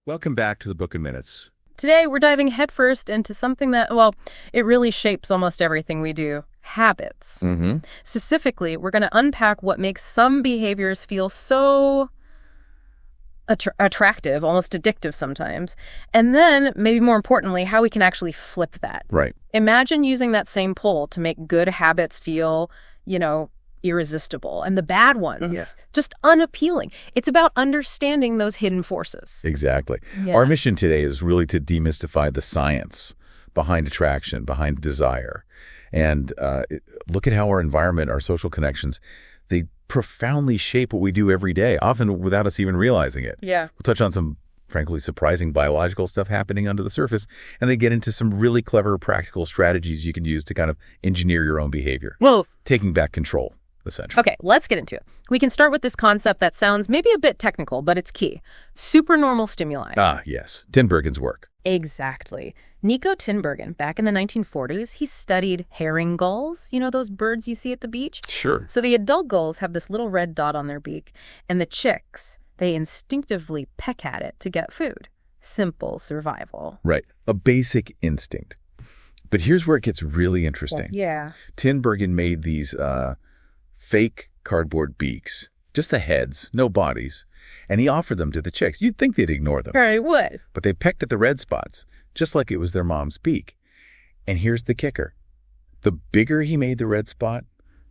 Welcome back to the Book in Minutes. Today, we're diving headfirst into something that, well, it really shapes almost everything we do: habits. Specifically, we're going to unpack what makes some behaviors feel so attractive, almost addictive sometimes, and then, maybe more importantly, how we can actually flip that. Right. Imagine using that same pull to make good habits feel, irresistible, and the bad ones just unappealing. It's about understanding those hidden forces. Exactly. Yeah. Our mission today is really to demystify the science behind attraction, behind desire, and look at how our environment, our social connections, they profoundly shape what we do every day, often without us even realizing it. Yeah. We'll touch on some, frankly, surprising biological stuff happening under the surface, and then get into some really clever practical strategies you can use to kind of engineer your own behavior. Well, taking back control, essentially. Okay, let's get into it. We can start with this concept that sounds maybe a bit technical, but it's key: supernormal stimuli. Ah, yes. Tinbergen's work. Exactly. Nico Tinbergen, back in the 1940s, he studied herring gulls, those birds you see at the beach? Sure. So the adult gulls have this little red dot on their beak, and the chicks, they instinctively peck at it to get food. Simple survival. Right. A basic instinct. But here's where it gets really interesting. Yeah. Tinbergen made these fake cardboard beaks, just the heads, no bodies, and he offered them to the chicks. You'd think they'd ignore them. Very would. But they pecked at the red spots, just like it was their mom's beak. And here's the kicker. The bigger he made the red spot,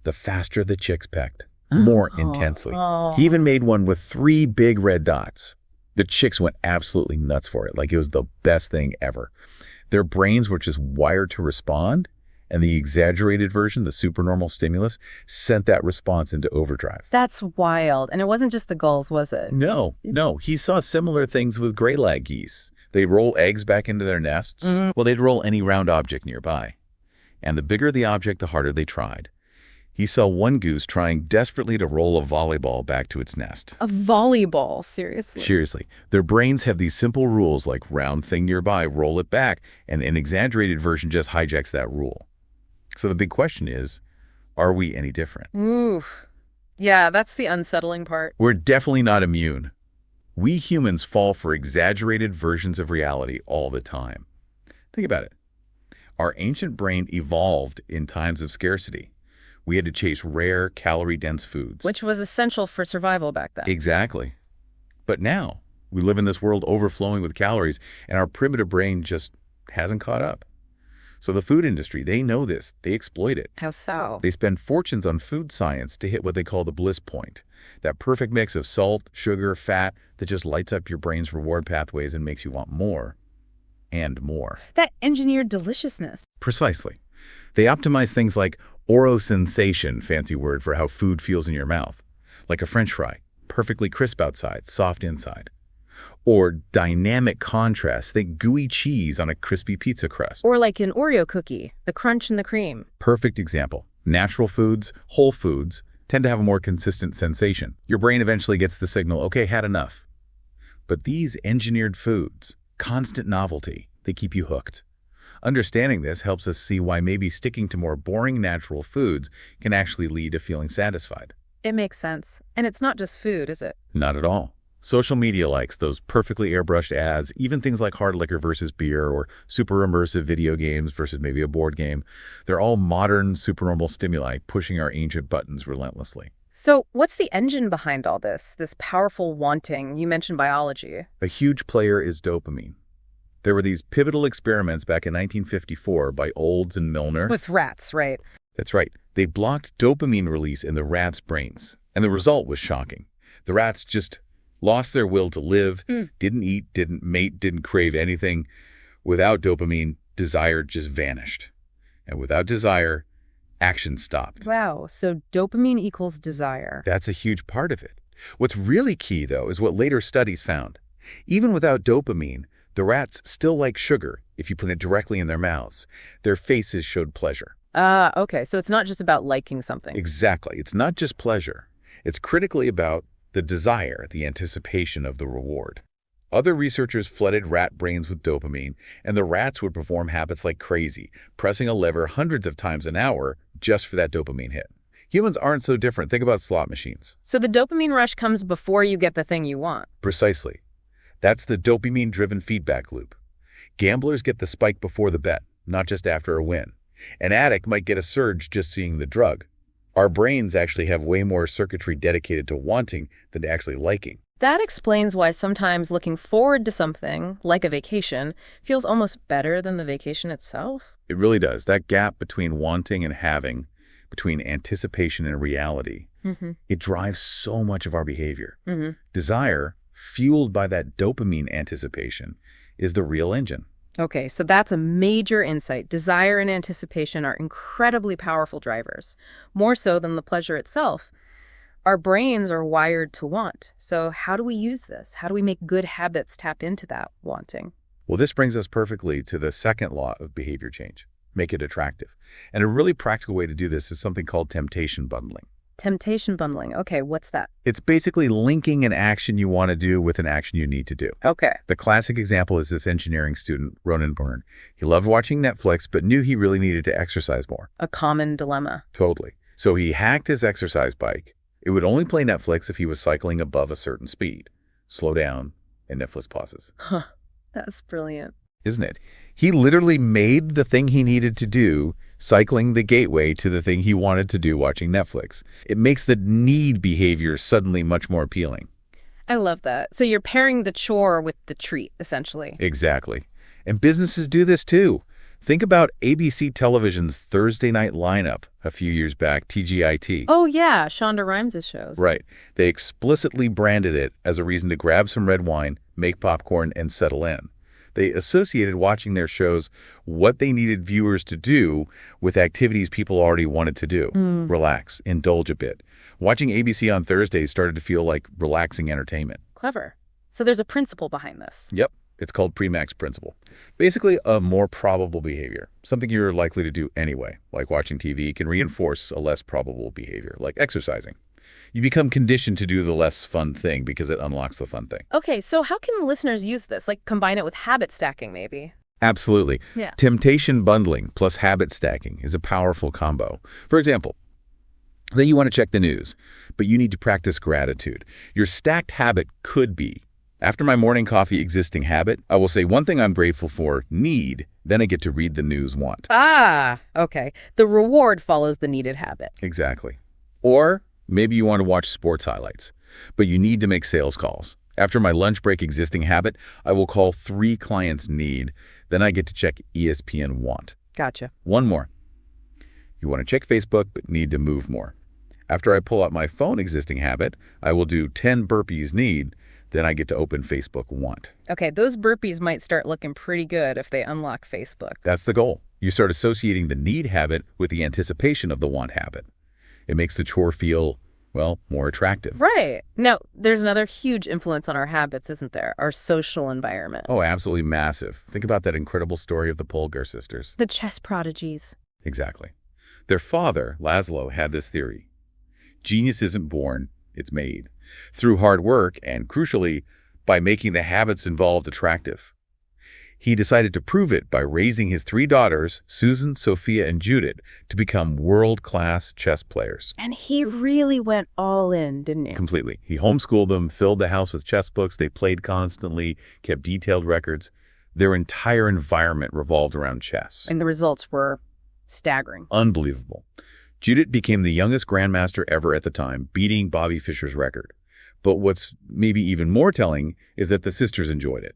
the faster the chicks pecked, more intensely. He even made one with 3 big red dots. The chicks went absolutely nuts for it, like it was the best thing ever. Their brains were just wired to respond, and the exaggerated version, the supernormal stimulus, sent that response into overdrive. That's wild. And it wasn't just the gulls, was it? No. He saw similar things with gray-lag geese. They'd roll eggs back into their nests. Well, they'd roll any round object nearby. And the bigger the object, the harder they tried. He saw one goose trying desperately to roll a volleyball back to its nest. A volleyball, seriously? Seriously. Their brains have these simple rules like round thing nearby, roll it back, and an exaggerated version just hijacks that rule. So the big question is, are we any different? Oof. Yeah, that's the unsettling part. We're definitely not immune. We humans fall for exaggerated versions of reality all the time. Think about it. Our ancient brain evolved in times of scarcity. We had to chase rare, calorie-dense foods. Which was essential for survival back then. Exactly. But now, we live in this world overflowing with calories, and our primitive brain just hasn't caught up. So the food industry, they know this. They exploit it. How so? They spend fortunes on food science to hit what they call the bliss point. That perfect mix of salt, sugar, fat that just lights up your brain's reward pathways and makes you want more and more. That engineered deliciousness. Precisely. They optimize things like orosensation, fancy word for how food feels in your mouth, like a French fry, perfectly crisp outside, soft inside. Or dynamic contrast, think gooey cheese on a crispy pizza crust. Or like an Oreo cookie, the crunch and the cream. Perfect example. Natural foods, whole foods, tend to have a more consistent sensation. Your brain eventually gets the signal, okay, had enough. But these engineered foods, constant novelty, they keep you hooked. Understanding this helps us see why maybe sticking to more boring natural foods can actually lead to feeling satisfied. It makes sense. And it's not just food, is it? Not at all. Social media likes, those perfectly airbrushed ads, even things like hard liquor versus beer or super immersive video games versus maybe a board game, they're all modern supernormal stimuli pushing our ancient buttons relentlessly. So what's the engine behind all this powerful wanting? You mentioned biology. A huge player is dopamine. There were these pivotal experiments back in 1954 by Olds and Milner. With rats, right? That's right. They blocked dopamine release in the rats' brains, and the result was shocking. The rats just lost their will to live, didn't eat, didn't mate, didn't crave anything. Without dopamine, desire just vanished. And without desire, action stopped. Wow, so dopamine equals desire. That's a huge part of it. What's really key, though, is what later studies found. Even without dopamine, the rats still like sugar if you put it directly in their mouths. Their faces showed pleasure. Okay, so it's not just about liking something. Exactly. It's not just pleasure. It's critically about the desire, the anticipation of the reward. Other researchers flooded rat brains with dopamine, and the rats would perform habits like crazy, pressing a lever hundreds of times an hour just for that dopamine hit. Humans aren't so different. Think about slot machines. So the dopamine rush comes before you get the thing you want. Precisely. That's the dopamine-driven feedback loop. Gamblers get the spike before the bet, not just after a win. An addict might get a surge just seeing the drug. Our brains actually have way more circuitry dedicated to wanting than to actually liking. That explains why sometimes looking forward to something, like a vacation, feels almost better than the vacation itself. It really does. That gap between wanting and having, between anticipation and reality, it drives so much of our behavior. Desire, fueled by that dopamine anticipation, is the real engine. Okay, so that's a major insight. Desire and anticipation are incredibly powerful drivers, more so than the pleasure itself. Our brains are wired to want. So how do we use this? How do we make good habits tap into that wanting? Well, this brings us perfectly to the second law of behavior change: make it attractive. And a really practical way to do this is something called temptation bundling. Temptation bundling. Okay, what's that? It's basically linking an action you want to do with an action you need to do. Okay. The classic example is this engineering student, Ronan Byrne. He loved watching Netflix, but knew he really needed to exercise more. A common dilemma. Totally. So he hacked his exercise bike. It would only play Netflix if he was cycling above a certain speed. Slow down, and Netflix pauses. Huh. That's brilliant. Isn't it? He literally made the thing he needed to do, cycling, the gateway to the thing he wanted to do watching Netflix. It makes the need behavior suddenly much more appealing. I love that. So you're pairing the chore with the treat, essentially. Exactly. And businesses do this too. Think about ABC Television's Thursday night lineup a few years back, TGIT. Oh, yeah, Shonda Rhimes' shows. Right. They explicitly branded it as a reason to grab some red wine, make popcorn, and settle in. They associated watching their shows, what they needed viewers to do, with activities people already wanted to do. Relax, indulge a bit. Watching ABC on Thursdays started to feel like relaxing entertainment. Clever. So there's a principle behind this. Yep. It's called Premax principle. Basically, a more probable behavior, something you're likely to do anyway, like watching TV, can reinforce a less probable behavior, like exercising. You become conditioned to do the less fun thing because it unlocks the fun thing. Okay, so how can listeners use this? Like combine it with habit stacking, maybe? Absolutely. Yeah. Temptation bundling plus habit stacking is a powerful combo. For example, say you want to check the news, but you need to practice gratitude. Your stacked habit could be, after my morning coffee existing habit, I will say one thing I'm grateful for, need, then I get to read the news, want. Ah, okay. The reward follows the needed habit. Exactly. Or maybe you want to watch sports highlights, but you need to make sales calls. After my lunch break existing habit, I will call 3 clients need, then I get to check ESPN want. Gotcha. One more. You want to check Facebook, but need to move more. After I pull out my phone existing habit, I will do 10 burpees need, then I get to open Facebook want. Okay, those burpees might start looking pretty good if they unlock Facebook. That's the goal. You start associating the need habit with the anticipation of the want habit. It makes the chore feel, well, more attractive. Right. Now, there's another huge influence on our habits, isn't there? Our social environment. Oh, absolutely massive. Think about that incredible story of the Polgar sisters. The chess prodigies. Exactly. Their father, Laszlo, had this theory. Genius isn't born, it's made. Through hard work and, crucially, by making the habits involved attractive. He decided to prove it by raising his 3 daughters, Susan, Sophia, and Judith, to become world-class chess players. And he really went all in, didn't he? Completely. He homeschooled them, filled the house with chess books, they played constantly, kept detailed records. Their entire environment revolved around chess. And the results were staggering. Unbelievable. Judith became the youngest grandmaster ever at the time, beating Bobby Fischer's record. But what's maybe even more telling is that the sisters enjoyed it.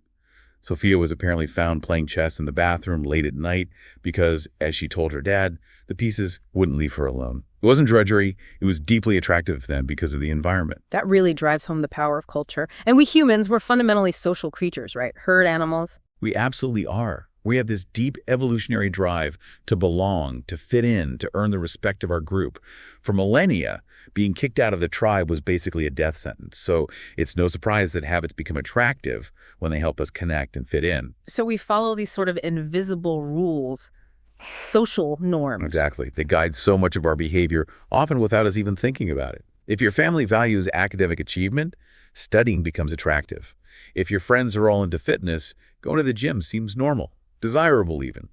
Sophia was apparently found playing chess in the bathroom late at night because, as she told her dad, the pieces wouldn't leave her alone. It wasn't drudgery. It was deeply attractive to them because of the environment. That really drives home the power of culture. And we humans, we're fundamentally social creatures, right? Herd animals. We absolutely are. We have this deep evolutionary drive to belong, to fit in, to earn the respect of our group. For millennia, being kicked out of the tribe was basically a death sentence. So it's no surprise that habits become attractive when they help us connect and fit in. So we follow these sort of invisible rules, social norms. Exactly. They guide so much of our behavior, often without us even thinking about it. If your family values academic achievement, studying becomes attractive. If your friends are all into fitness, going to the gym seems normal. Desirable even.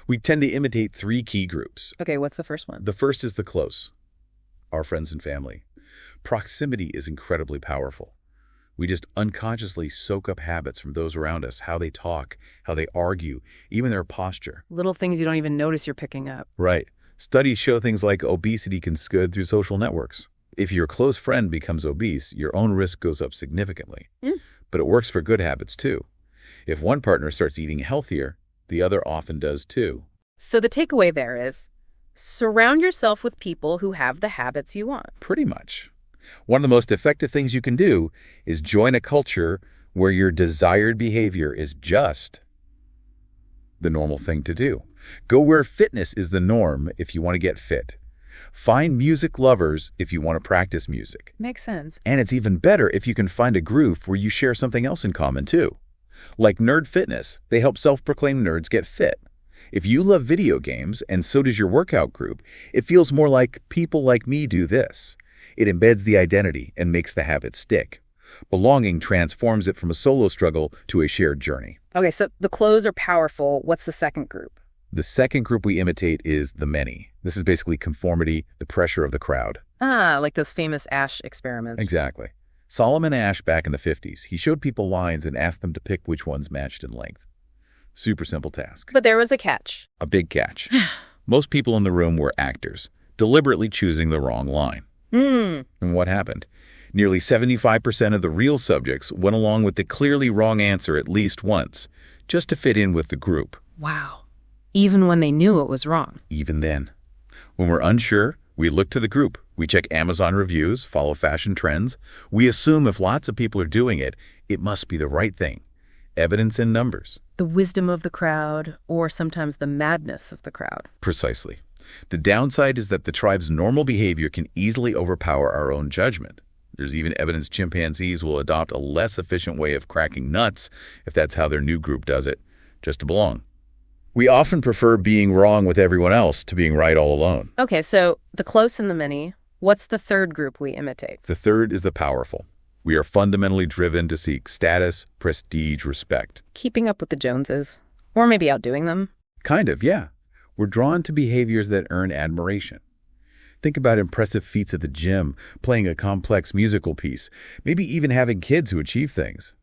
We tend to imitate 3 key groups. Okay, what's the first one? The first is the close, our friends and family. Proximity is incredibly powerful. We just unconsciously soak up habits from those around us, how they talk, how they argue, even their posture. Little things you don't even notice you're picking up. Right. Studies show things like obesity can spread through social networks. If your close friend becomes obese, your own risk goes up significantly. But it works for good habits too. If one partner starts eating healthier, the other often does too. So the takeaway there is, surround yourself with people who have the habits you want. Pretty much. One of the most effective things you can do is join a culture where your desired behavior is just the normal thing to do. Go where fitness is the norm if you want to get fit. Find music lovers if you want to practice music. Makes sense. And it's even better if you can find a group where you share something else in common too. Like Nerd Fitness, they help self-proclaimed nerds get fit. If you love video games, and so does your workout group, it feels more like people like me do this. It embeds the identity and makes the habit stick. Belonging transforms it from a solo struggle to a shared journey. Okay, so the clothes are powerful. What's the second group? The second group we imitate is the many. This is basically conformity, the pressure of the crowd. Ah, like those famous Ash experiments. Exactly. Solomon Asch back in the 50s, he showed people lines and asked them to pick which ones matched in length. Super simple task. But there was a catch. A big catch. Most people in the room were actors, deliberately choosing the wrong line. And what happened? Nearly 75% of the real subjects went along with the clearly wrong answer at least once, just to fit in with the group. Wow. Even when they knew it was wrong. Even then. When we're unsure, we look to the group. We check Amazon reviews, follow fashion trends. We assume if lots of people are doing it, it must be the right thing. Evidence in numbers. The wisdom of the crowd, or sometimes the madness of the crowd. Precisely. The downside is that the tribe's normal behavior can easily overpower our own judgment. There's even evidence chimpanzees will adopt a less efficient way of cracking nuts if that's how their new group does it, just to belong. We often prefer being wrong with everyone else to being right all alone. Okay, so the close and the many. What's the third group we imitate? The third is the powerful. We are fundamentally driven to seek status, prestige, respect. Keeping up with the Joneses. Or maybe outdoing them. Kind of, yeah. We're drawn to behaviors that earn admiration. Think about impressive feats at the gym, playing a complex musical piece, maybe even having kids who achieve things.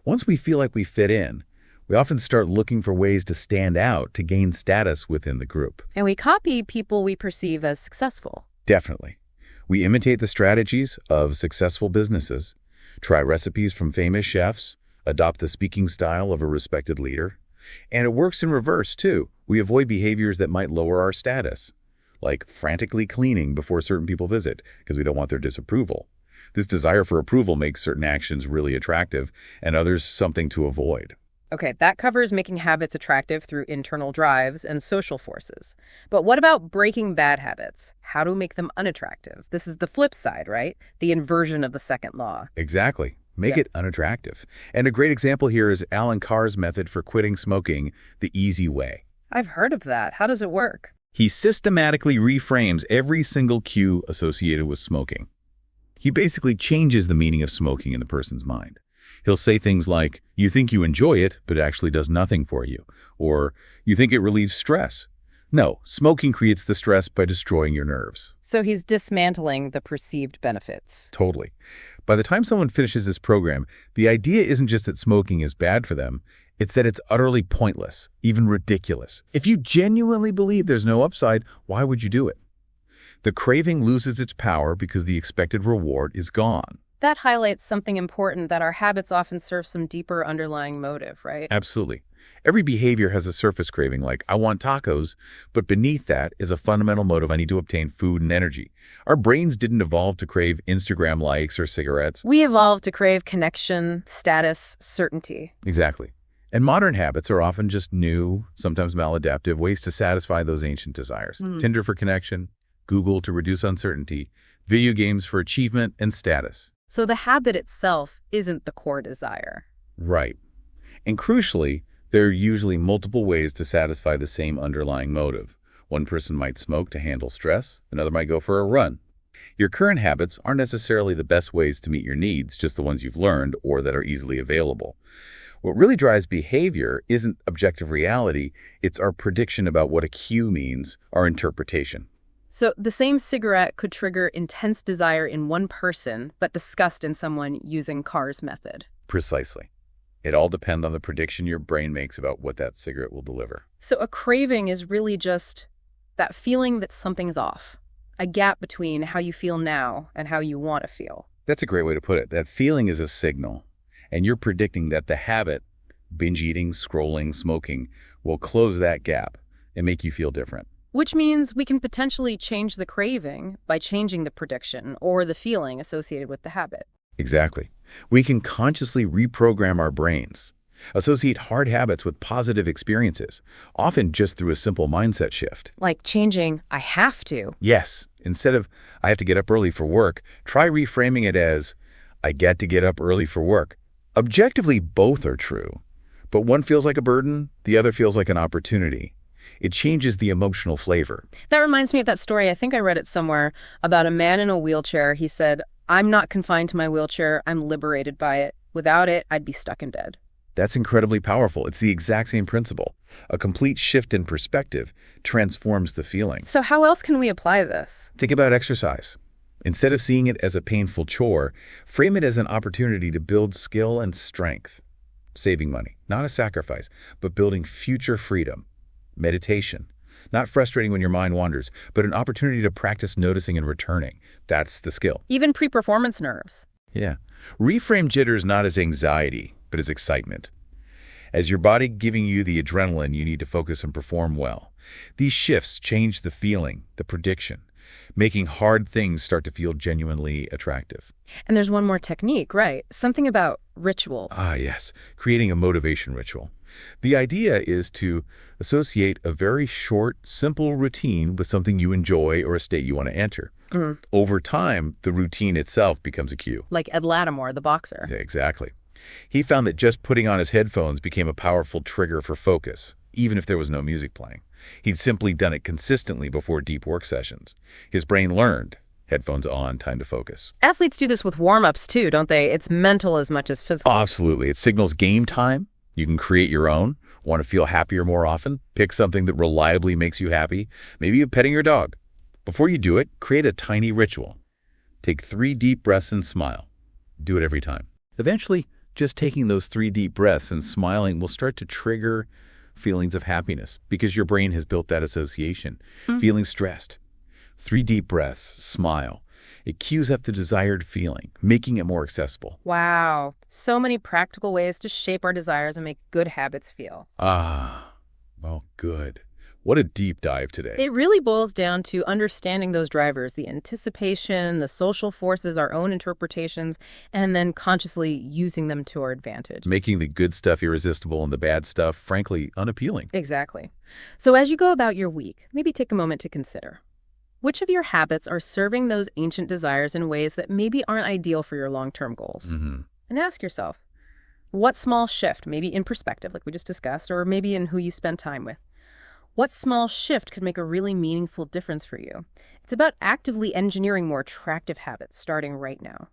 Once we feel like we fit in, we often start looking for ways to stand out to gain status within the group. And we copy people we perceive as successful. Definitely. We imitate the strategies of successful businesses, try recipes from famous chefs, adopt the speaking style of a respected leader. And it works in reverse, too. We avoid behaviors that might lower our status, like frantically cleaning before certain people visit because we don't want their disapproval. This desire for approval makes certain actions really attractive and others something to avoid. Okay, that covers making habits attractive through internal drives and social forces. But what about breaking bad habits? How to make them unattractive? This is the flip side, right? The inversion of the second law. Exactly. Make it unattractive. And a great example here is Alan Carr's method for quitting smoking the easy way. I've heard of that. How does it work? He systematically reframes every single cue associated with smoking. He basically changes the meaning of smoking in the person's mind. He'll say things like, you think you enjoy it, but it actually does nothing for you. Or, you think it relieves stress. No, smoking creates the stress by destroying your nerves. So he's dismantling the perceived benefits. Totally. By the time someone finishes this program, the idea isn't just that smoking is bad for them, it's that it's utterly pointless, even ridiculous. If you genuinely believe there's no upside, why would you do it? The craving loses its power because the expected reward is gone. That highlights something important, that our habits often serve some deeper underlying motive, right? Absolutely. Every behavior has a surface craving like, I want tacos, but beneath that is a fundamental motive: I need to obtain food and energy. Our brains didn't evolve to crave Instagram likes or cigarettes. We evolved to crave connection, status, certainty. Exactly. And modern habits are often just new, sometimes maladaptive, ways to satisfy those ancient desires. Tinder for connection, Google to reduce uncertainty, video games for achievement and status. So the habit itself isn't the core desire. Right. And crucially, there are usually multiple ways to satisfy the same underlying motive. One person might smoke to handle stress, another might go for a run. Your current habits aren't necessarily the best ways to meet your needs, just the ones you've learned or that are easily available. What really drives behavior isn't objective reality, it's our prediction about what a cue means, our interpretation. So the same cigarette could trigger intense desire in one person, but disgust in someone using Carr's method. Precisely. It all depends on the prediction your brain makes about what that cigarette will deliver. So a craving is really just that feeling that something's off, a gap between how you feel now and how you want to feel. That's a great way to put it. That feeling is a signal, and you're predicting that the habit, binge eating, scrolling, smoking, will close that gap and make you feel different. Which means we can potentially change the craving by changing the prediction or the feeling associated with the habit. Exactly. We can consciously reprogram our brains, associate hard habits with positive experiences, often just through a simple mindset shift. Like changing, I have to. Yes, instead of, I have to get up early for work, try reframing it as, I get to get up early for work. Objectively, both are true, but one feels like a burden, the other feels like an opportunity. It changes the emotional flavor. That reminds me of that story, I think I read it somewhere, about a man in a wheelchair. He said, I'm not confined to my wheelchair, I'm liberated by it. Without it, I'd be stuck and dead. That's incredibly powerful. It's the exact same principle. A complete shift in perspective transforms the feeling. So how else can we apply this? Think about exercise. Instead of seeing it as a painful chore, frame it as an opportunity to build skill and strength. Saving money, not a sacrifice, but building future freedom. Meditation, not frustrating when your mind wanders, but an opportunity to practice noticing and returning. That's the skill. Even pre-performance nerves. Yeah. Reframe jitters not as anxiety, but as excitement. As your body giving you the adrenaline you need to focus and perform well. These shifts change the feeling, the prediction, making hard things start to feel genuinely attractive. And there's one more technique, right? Something about rituals. Ah, yes. Creating a motivation ritual. The idea is to associate a very short, simple routine with something you enjoy or a state you want to enter. Over time, the routine itself becomes a cue. Like Ed Lattimore, the boxer. Yeah, exactly. He found that just putting on his headphones became a powerful trigger for focus, even if there was no music playing. He'd simply done it consistently before deep work sessions. His brain learned, headphones on, time to focus. Athletes do this with warm-ups too, don't they? It's mental as much as physical. Absolutely. It signals game time. You can create your own. Want to feel happier more often? Pick something that reliably makes you happy. Maybe you're petting your dog. Before you do it, create a tiny ritual. Take 3 deep breaths and smile. Do it every time. Eventually, just taking those 3 deep breaths and smiling will start to trigger feelings of happiness because your brain has built that association. Feeling stressed. 3 deep breaths, smile. It cues up the desired feeling, making it more accessible. Wow. So many practical ways to shape our desires and make good habits feel. Ah, well, good. What a deep dive today. It really boils down to understanding those drivers, the anticipation, the social forces, our own interpretations, and then consciously using them to our advantage. Making the good stuff irresistible and the bad stuff, frankly, unappealing. Exactly. So as you go about your week, maybe take a moment to consider. Which of your habits are serving those ancient desires in ways that maybe aren't ideal for your long-term goals? And ask yourself, what small shift, maybe in perspective, like we just discussed, or maybe in who you spend time with, what small shift could make a really meaningful difference for you? It's about actively engineering more attractive habits starting right now.